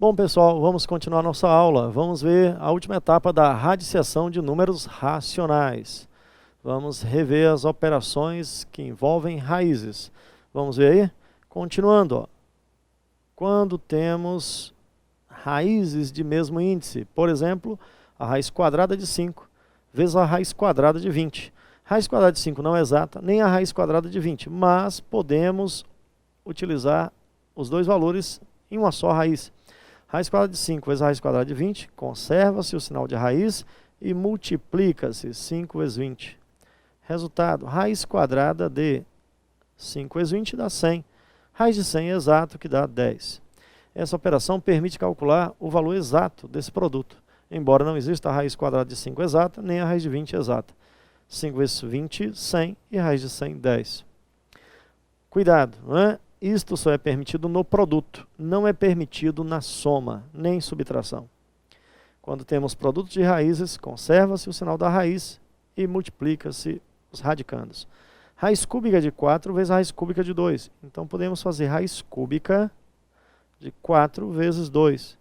Bom, pessoal, vamos continuar nossa aula. Vamos ver a última etapa da radiciação de números racionais. Vamos rever as operações que envolvem raízes. Vamos ver aí? Continuando, ó. Quando temos raízes de mesmo índice, por exemplo, a raiz quadrada de 5 vezes a raiz quadrada de 20. Raiz quadrada de 5 não é exata, nem a raiz quadrada de 20, mas podemos utilizar os dois valores em uma só raiz. Raiz quadrada de 5 vezes a raiz quadrada de 20, conserva-se o sinal de raiz e multiplica-se 5 vezes 20. Resultado, raiz quadrada de 5 vezes 20 dá 100. Raiz de 100 é exato, que dá 10. Essa operação permite calcular o valor exato desse produto, embora não exista a raiz quadrada de 5 exata, nem a raiz de 20 exata. 5 vezes 20, 100, e a raiz de 100, 10. Cuidado, não é? Isto só é permitido no produto, não é permitido na soma, nem subtração. Quando temos produtos de raízes, conserva-se o sinal da raiz e multiplica-se os radicandos. Raiz cúbica de 4 vezes a raiz cúbica de 2. Então podemos fazer raiz cúbica de 4 vezes 2,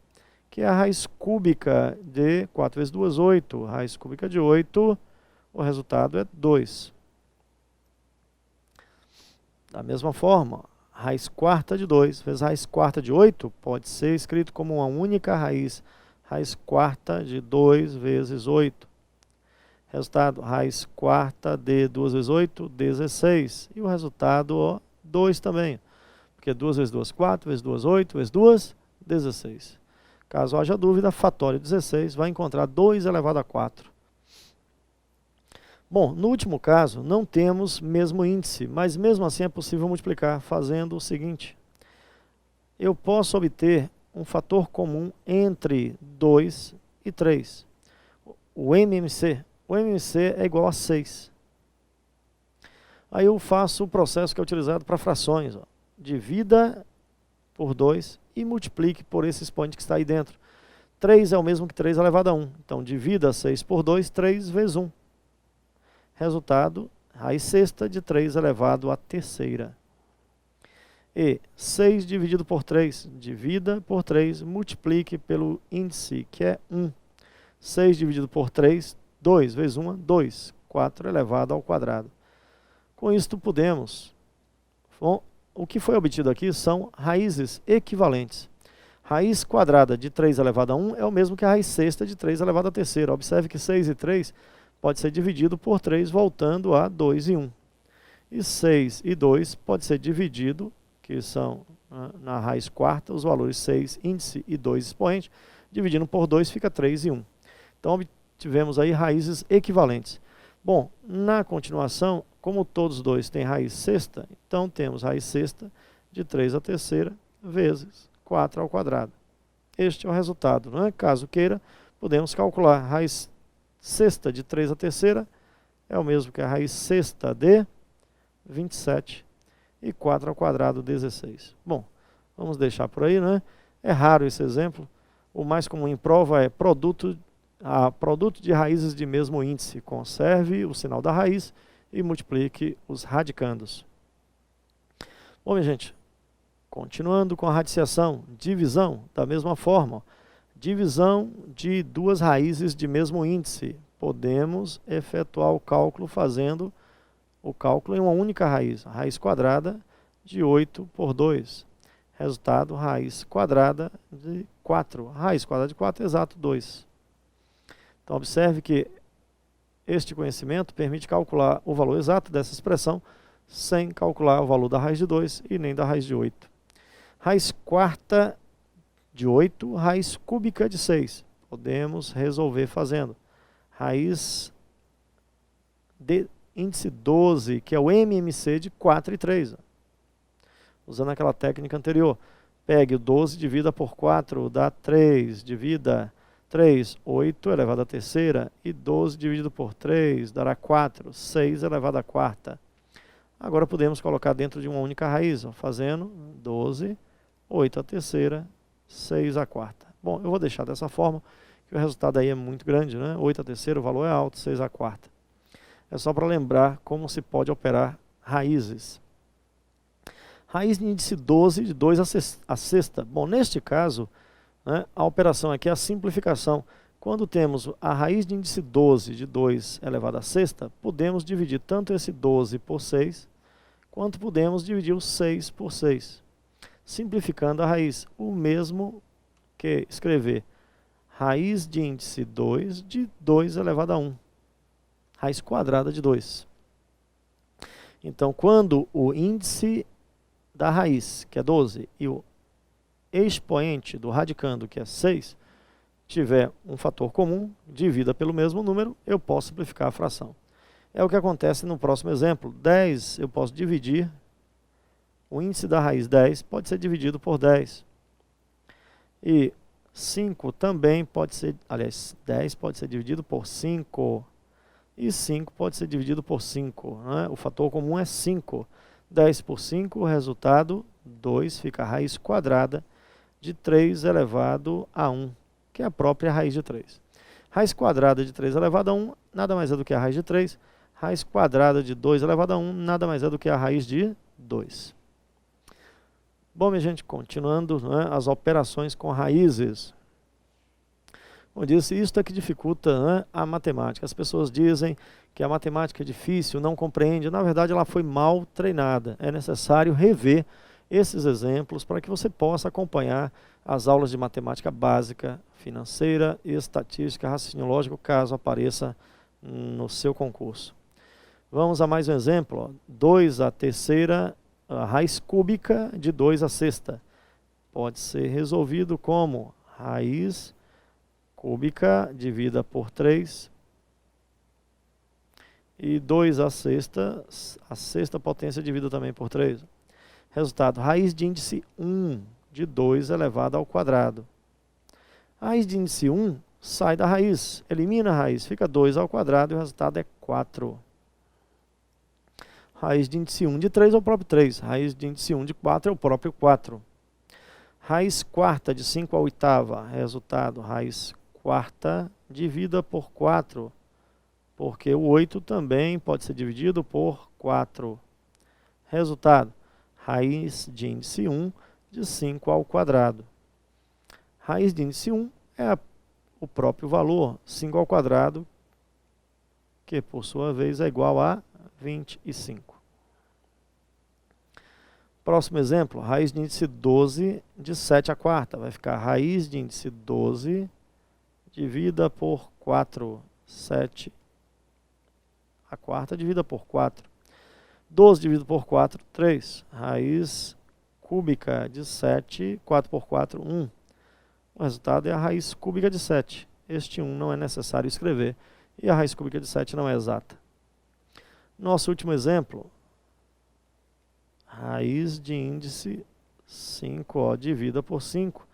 que é a raiz cúbica de 4 vezes 2, 8. Raiz cúbica de 8, o resultado é 2. Da mesma forma, raiz quarta de 2 vezes raiz quarta de 8 pode ser escrito como uma única raiz. Raiz quarta de 2 vezes 8. Resultado, raiz quarta de 2 vezes 8, 16. E o resultado, ó, 2 também. Porque 2 vezes 2, 4, vezes 2, 8, vezes 2, 16. Caso haja dúvida, fatório 16 vai encontrar 2 elevado a 4. Bom, no último caso, não temos mesmo índice, mas mesmo assim é possível multiplicar fazendo o seguinte. Eu posso obter um fator comum entre 2 e 3. O MMC. O MMC é igual a 6. Aí eu faço o processo que é utilizado para frações. Ó. Divida por 2 e multiplique por esse expoente que está aí dentro. 3 é o mesmo que 3 elevado a 1. Então, divida 6 por 2, 3 vezes 1. Resultado, raiz sexta de 3 elevado à terceira. E 6 dividido por 3, divida por 3, multiplique pelo índice, que é 1. 6 dividido por 3, 2 vezes 1, 2. 4 elevado ao quadrado. Com isto podemos... Bom, o que foi obtido aqui são raízes equivalentes. Raiz quadrada de 3 elevado a 1 é o mesmo que a raiz sexta de 3 elevado à terceira. Observe que 6 e 3... pode ser dividido por 3, voltando a 2 e 1. E 6 e 2 pode ser dividido, que são na raiz quarta, os valores 6 índice e 2 expoente, dividindo por 2 fica 3 e 1. Então obtivemos aí raízes equivalentes. Bom, na continuação, como todos dois têm raiz sexta, então temos raiz sexta de 3 à terceira vezes 4 ao quadrado. Este é o resultado, não é? Caso queira, podemos calcular raiz sexta de 3 à terceira é o mesmo que a raiz sexta de 27 e 4 ao quadrado, 16. Bom, vamos deixar por aí, né? É raro esse exemplo. O mais comum em prova é produto de raízes de mesmo índice. Conserve o sinal da raiz e multiplique os radicandos. Bom, minha gente, continuando com a radiciação, divisão, da mesma forma. Divisão de duas raízes de mesmo índice. Podemos efetuar o cálculo fazendo o cálculo em uma única raiz. Raiz quadrada de 8 por 2. Resultado, raiz quadrada de 4. Raiz quadrada de 4 é exato 2. Então observe que este conhecimento permite calcular o valor exato dessa expressão sem calcular o valor da raiz de 2 e nem da raiz de 8. Raiz quarta de 8, raiz cúbica de 6. Podemos resolver fazendo raiz de índice 12, que é o MMC de 4 e 3. Usando aquela técnica anterior. Pegue o 12, divida por 4, dá 3, divida 3, 8 elevado à terceira, e 12 dividido por 3 dará 4, 6 elevado à quarta. Agora podemos colocar dentro de uma única raiz, ó, fazendo 12, 8 à terceira, 6 à quarta. Bom, eu vou deixar dessa forma, que o resultado aí é muito grande, né? 8 à terceira, o valor é alto, 6 à quarta. É só para lembrar como se pode operar raízes. Raiz de índice 12, de 2 à sexta. Bom, neste caso, né? A operação aqui é a simplificação. Quando temos a raiz de índice 12 de 2 elevado à sexta, podemos dividir tanto esse 12 por 6, quanto podemos dividir o 6 por 6. Simplificando a raiz, o mesmo que escrever raiz de índice 2 de 2 elevado a 1. Raiz quadrada de 2. Então, quando o índice da raiz, que é 12, e o expoente do radicando, que é 6, tiver um fator comum, divida pelo mesmo número, eu posso simplificar a fração. É o que acontece no próximo exemplo. 10, eu posso dividir, o índice da raiz 10 pode ser dividido por 10. E 5 também pode ser, aliás, 10 pode ser dividido por 5. E 5 pode ser dividido por 5. Né? O fator comum é 5. 10 por 5, o resultado 2, fica a raiz quadrada de 3 elevado a 1, que é a própria raiz de 3. Raiz quadrada de 3 elevado a 1 nada mais é do que a raiz de 3. Raiz quadrada de 2 elevado a 1 nada mais é do que a raiz de 2. Bom, minha gente, continuando, né, as operações com raízes. Como eu disse, isso é que dificulta, né, a matemática. As pessoas dizem que a matemática é difícil, não compreende. Na verdade, ela foi mal treinada. É necessário rever esses exemplos para que você possa acompanhar as aulas de matemática básica, financeira, estatística, raciocínio lógico, caso apareça no seu concurso. Vamos a mais um exemplo. 2 à terceira, a raiz cúbica de 2 à sexta. Pode ser resolvido como raiz cúbica dividida por 3 e 2 à sexta, a sexta potência dividida também por 3. Resultado, raiz de índice 1 de 2 elevado ao quadrado. A raiz de índice 1 sai da raiz, elimina a raiz, fica 2 ao quadrado e o resultado é 4. Raiz de índice 1 de 3 é o próprio 3. Raiz de índice 1 de 4 é o próprio 4. Raiz quarta de 5 à oitava. Resultado, raiz quarta dividida por 4. Porque o 8 também pode ser dividido por 4. Resultado, raiz de índice 1 de 5 ao quadrado. Raiz de índice 1 é o próprio valor, 5 ao quadrado, que por sua vez é igual a 25. Próximo exemplo, raiz de índice 12 de 7 à quarta. Vai ficar raiz de índice 12 dividida por 4. 7 à quarta dividida por 4. 12 dividido por 4, 3. Raiz cúbica de 7, 4 por 4, 1. O resultado é a raiz cúbica de 7. Este 1 não é necessário escrever e a raiz cúbica de 7 não é exata. Nosso último exemplo, raiz de índice 5 dividida por 5,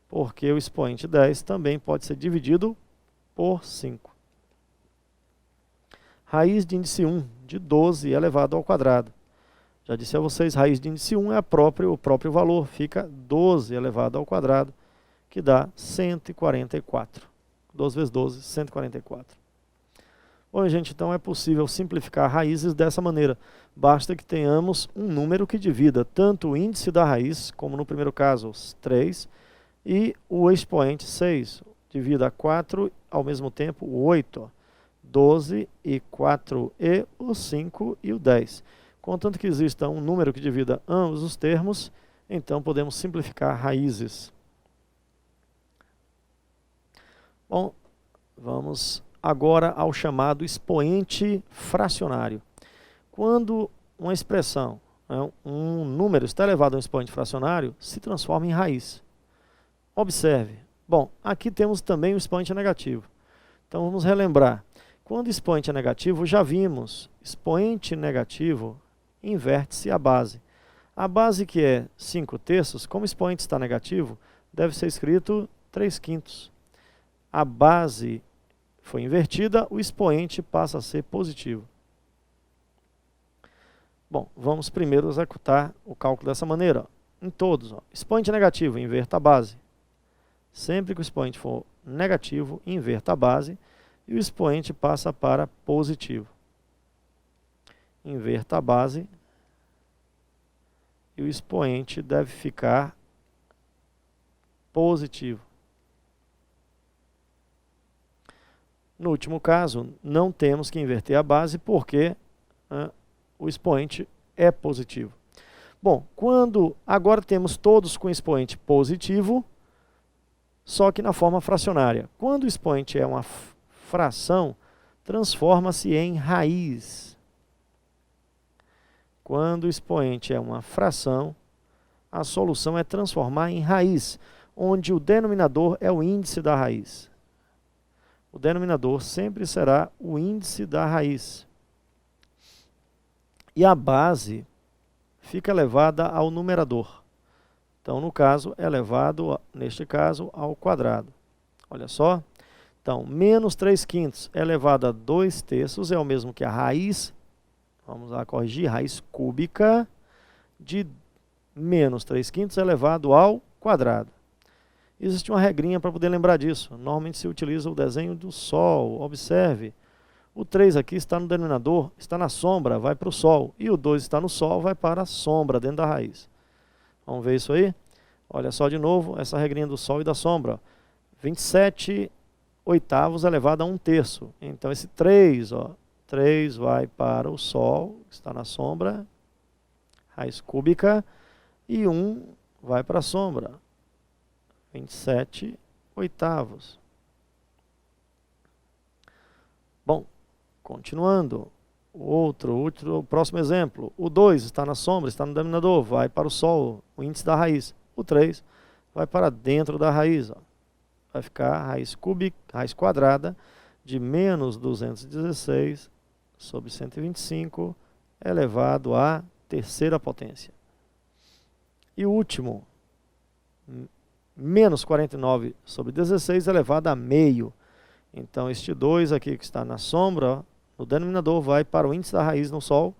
porque o expoente 10 também pode ser dividido por 5. Raiz de índice 1 de 12 elevado ao quadrado. Já disse a vocês, raiz de índice 1 é o próprio valor, fica 12 elevado ao quadrado, que dá 144. 12 vezes 12, 144. Bom, gente, então é possível simplificar raízes dessa maneira. Basta que tenhamos um número que divida tanto o índice da raiz, como no primeiro caso, 3, e o expoente 6. Divida 4, ao mesmo tempo, o 8. 12 e 4 e o 5 e o 10. Contanto que exista um número que divida ambos os termos, então podemos simplificar raízes. Bom, vamos agora ao chamado expoente fracionário. Quando uma expressão, um número está elevado a um expoente fracionário, se transforma em raiz. Observe. Bom, aqui temos também o expoente negativo. Então vamos relembrar. Quando o expoente é negativo, já vimos, expoente negativo inverte-se a base. A base, que é 5/3, como o expoente está negativo, deve ser escrito 3/5. A base foi invertida, o expoente passa a ser positivo. Bom, vamos primeiro executar o cálculo dessa maneira. Em todos, expoente negativo, inverta a base. Sempre que o expoente for negativo, inverta a base e o expoente passa para positivo. Inverta a base e o expoente deve ficar positivo. No último caso, não temos que inverter a base porque o expoente é positivo. Bom, agora temos todos com expoente positivo, só que na forma fracionária. Quando o expoente é uma fração, transforma-se em raiz. Quando o expoente é uma fração, a solução é transformar em raiz, onde o denominador é o índice da raiz. O denominador sempre será o índice da raiz. E a base fica elevada ao numerador. Então, no caso, é elevado, neste caso, ao quadrado. Olha só. Então, menos 3/5 elevado a 2/3 é o mesmo que a raiz, vamos lá corrigir, raiz cúbica de menos 3/5 elevado ao quadrado. Existe uma regrinha para poder lembrar disso. Normalmente se utiliza o desenho do Sol. Observe, o 3 aqui está no denominador, está na sombra, vai para o Sol. E o 2 está no Sol, vai para a sombra, dentro da raiz. Vamos ver isso aí? Olha só de novo, essa regrinha do Sol e da sombra. 27/8 elevado a 1/3. Então esse 3, 3 vai para o Sol, que está na sombra, raiz cúbica, e 1 vai para a sombra, 27/8. Bom, continuando, o próximo exemplo, o 2 está na sombra, está no denominador, vai para o Sol, o índice da raiz. O 3 vai para dentro da raiz, vai ficar raiz quadrada de menos 216 sobre 125 elevado à terceira potência. E o último, menos 49 sobre 16 elevado a meio. Então, este 2 aqui que está na sombra, no denominador, vai para o índice da raiz no Sol.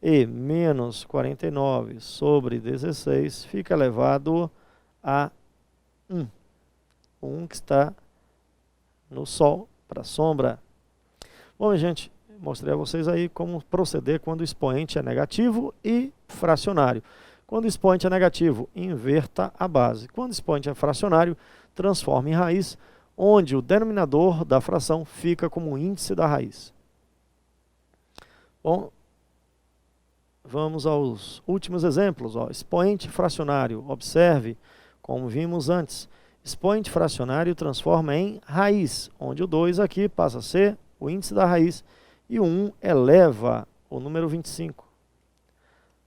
E menos 49 sobre 16 fica elevado a 1. 1 que está no Sol, para a sombra. Bom, gente, mostrei a vocês aí como proceder quando o expoente é negativo e fracionário. Quando o expoente é negativo, inverta a base. Quando o expoente é fracionário, transforma em raiz, onde o denominador da fração fica como o índice da raiz. Bom, vamos aos últimos exemplos. Expoente fracionário. Observe, como vimos antes, expoente fracionário transforma em raiz, onde o 2 aqui passa a ser o índice da raiz e o 1 eleva o número 25.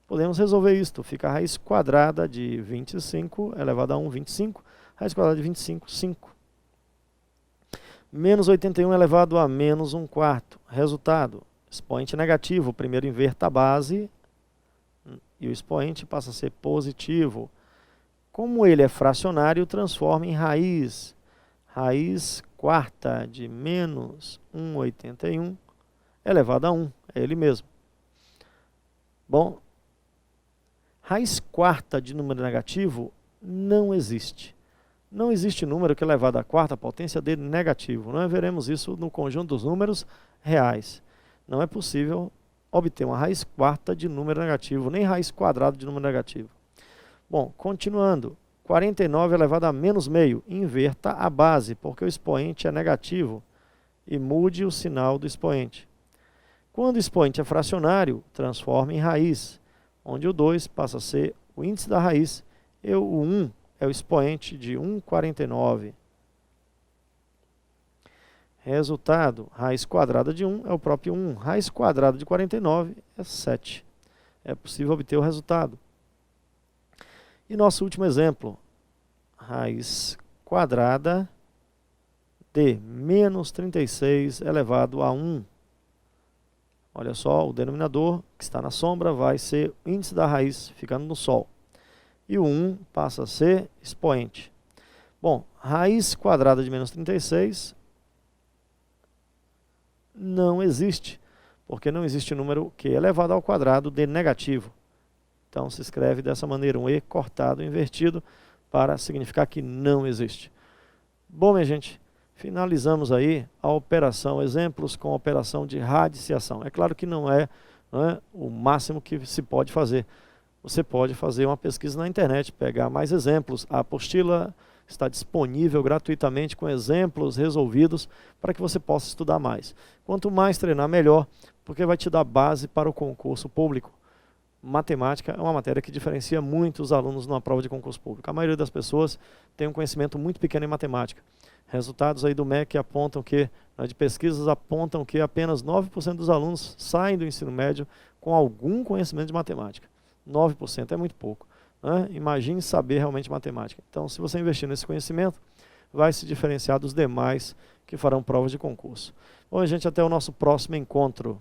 Podemos resolver isto. Fica a raiz quadrada de 25 elevado a 1, 25. Raiz quadrada de 25, 5. Menos 81 elevado a menos 1/4. Resultado, expoente negativo. Primeiro inverta a base e o expoente passa a ser positivo. Como ele é fracionário, transforma em raiz. Raiz quarta de menos 1/81 elevado a 1. É ele mesmo. Bom, raiz quarta de número negativo não existe. Não existe número que é elevado à quarta potência de negativo. Nós veremos isso no conjunto dos números reais. Não é possível obter uma raiz quarta de número negativo, nem raiz quadrada de número negativo. Bom, continuando. 49 elevado a menos meio. Inverta a base, porque o expoente é negativo. E mude o sinal do expoente. Quando o expoente é fracionário, transforma em raiz, onde o 2 passa a ser o índice da raiz e o 1 é o expoente de 1/49. Resultado, raiz quadrada de 1 é o próprio 1. Raiz quadrada de 49 é 7. É possível obter o resultado. E nosso último exemplo, raiz quadrada de menos 36 elevado a 1. Olha só, o denominador que está na sombra vai ser o índice da raiz ficando no Sol. E o 1 passa a ser expoente. Bom, raiz quadrada de menos 36 não existe, porque não existe número que é elevado ao quadrado de negativo. Então se escreve dessa maneira, um E cortado, invertido, para significar que não existe. Bom, minha gente, finalizamos aí a operação, exemplos com a operação de radiciação. É claro que não é o máximo que se pode fazer. Você pode fazer uma pesquisa na internet, pegar mais exemplos. A apostila está disponível gratuitamente com exemplos resolvidos para que você possa estudar mais. Quanto mais treinar, melhor, porque vai te dar base para o concurso público. Matemática é uma matéria que diferencia muito os alunos numa prova de concurso público. A maioria das pessoas tem um conhecimento muito pequeno em matemática. Resultados aí do MEC apontam que, de pesquisas apontam que apenas 9% dos alunos saem do ensino médio com algum conhecimento de matemática. 9% é muito pouco, né? Imagine saber realmente matemática. Então, se você investir nesse conhecimento, vai se diferenciar dos demais que farão provas de concurso. Bom, gente, até o nosso próximo encontro.